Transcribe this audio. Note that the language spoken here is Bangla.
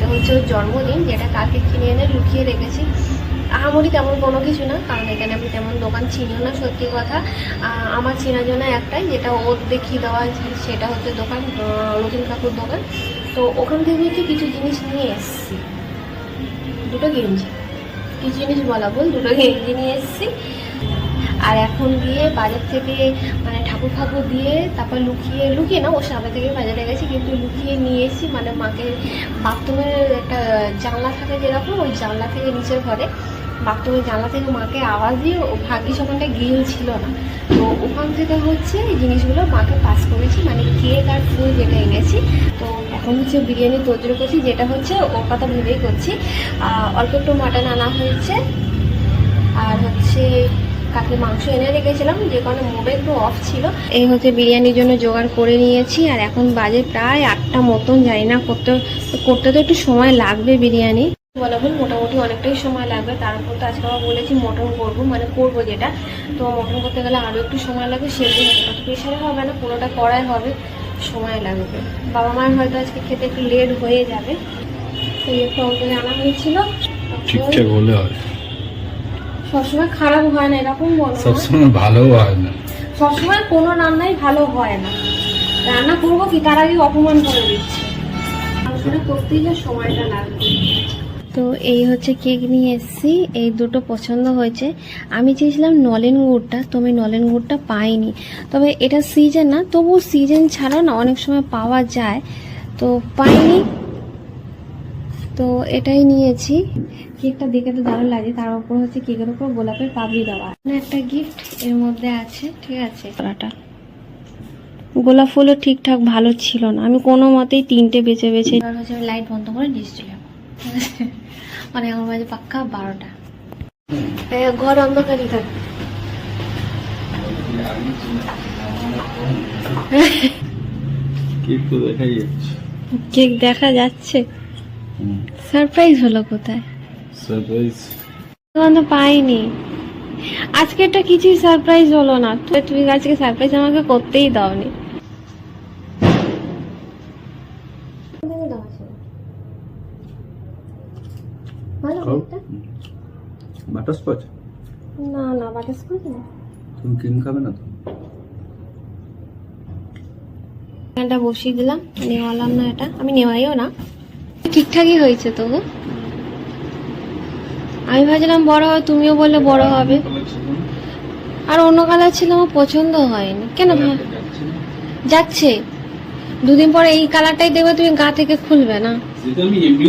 হচ্ছে ওর জন্মদিন, যেটা কালকে কিনে এনে লুকিয়ে রেখেছি। আহামরি তেমন কোনো কিছু না, কারণ এখানে আমি তেমন দোকান চিনিও না সত্যি কথা। আমার চেনার জন্য একটাই, যেটা ওর দেখিয়ে দেওয়া, সেটা হচ্ছে দোকান রতিন কাকুর দোকান। তো ওখান থেকে হচ্ছে কিছু জিনিস নিয়ে এসেছি, দুটো গেঞ্জি, কিছু জিনিস বলা ভুল, দুটো গেঞ্জি নিয়ে এসেছি। আর এখন গিয়ে বাজার থেকে মানে ঠাকুর ফাকুর দিয়ে তারপর লুকিয়ে না, ওর সামনে থেকে বাজারে গেছি, কিন্তু লুকিয়ে নিয়ে এসেছি। মানে মাকে বাথরুমের একটা জানলা থাকে যেরকম, ওই জানলা থেকে নিচের ঘরে বাথরুমের জানলা থেকে মাকে আওয়াজ দিয়ে, ও ভাগ্যিস ওখানটা গ্রিল ছিল না, তো ওখান থেকে হচ্ছে এই জিনিসগুলো মাকে পাস করেছি, মানে কেক আর ফুল যেটা এনেছি। তো এখন হচ্ছে বিরিয়ানি তৈরি করছি, যেটা হচ্ছে ওর কথা ভেবেই করছি। অল্প একটু মাটন আনা হয়েছে, আর হচ্ছে কাকে মাংস এনে রেখেছিলাম, যে কারণে মোডে একটু অফ ছিল। এই হচ্ছে বিরিয়ানির জন্য জোগাড় করে নিয়েছি। আর এখন বাজে প্রায় 8টা মতন, জানি না করতে তো একটু সময় লাগবে বিরিয়ানি বলা ভুল, মোটামুটি অনেকটাই সময় লাগবে। তারপর তো আজকে আবার বলেছি মটন করবো, মানে করবো যেটা, তো মটন করতে গেলে আরও একটু সময় লাগবে। সেদিন প্রেশারে হবে না, পুরোটা কড়াই হবে, সময় লাগবে। বাবা মায়ের হয়তো আজকে খেতে একটু লেট হয়ে যাবে, সেই একটু অল্প আনা হয়েছিল। ঠিকঠাক হলে হয়, সবসময় খারাপ হয় না এরকম বলো, সবসময় ভালো হয় না, সবসময় কোনো রান্নাই ভালো হয় না। রান্না করবো কি, তার আগে অপমান করে দিচ্ছে, সেটা করতেই যে সময়টা লাগবে। তো এই হচ্ছে কেক নিয়ে এসেছি, এই দুটো পছন্দ হয়েছে। আমি চেয়েছিলাম নলেন গুড়টা, তো আমি নলেন গুড়টা পাইনি। তবে এটা সিজন না, তবু সিজন ছাড়াও না অনেক সময় পাওয়া যায়, তো পাইনি, তো এটাই নিয়েছি। কেকটা দেখে তো দারুণ লাগে, তার উপর হচ্ছে কেকের উপর গোলাপের পাপড়ি দেওয়া, একটা গিফট এর মধ্যে আছে, ঠিক আছে। গোলাপ ফুলও ঠিকঠাক ভালো ছিল না, আমি কোনো মতেই 3টে বেছে হচ্ছে আমি লাইট বন্ধ করে দিয়েছিলাম, ঠিক আছে। মানে আমার বাজে পাক্কা 12টা, ঘর অন্ধকারই থাকবে। কেক তো দেখাই যাচ্ছে, কেক দেখা যাচ্ছে, সারপ্রাইজ হলো কোথায়, সারপ্রাইজ তো পাইনি। আজকেরটা কিছুই সারপ্রাইজ হলো না, তুমি আজকে সারপ্রাইজ আমাকে করতেই দাওনি। বাটারস্কচ? না না, বাটারস্কচ না। তুমি ক্রিম খাবে না তো? এটা বসিয়ে দিলাম, নেওয়ালাম না, এটা আমি নেওয়াইও না, ঠিকঠাকই হয়েছে তবু। আমি ভাবছিলাম বড় হবে, তুমিও বললে বড় হবে, আর অন্য কালার ছিল, আমার পছন্দ হয়নি। কেন যাচ্ছে 2 দিন পরে এই কালারটাই দেখবে, তুমি গা থেকে খুলবে না। যেটা আমি এমনিও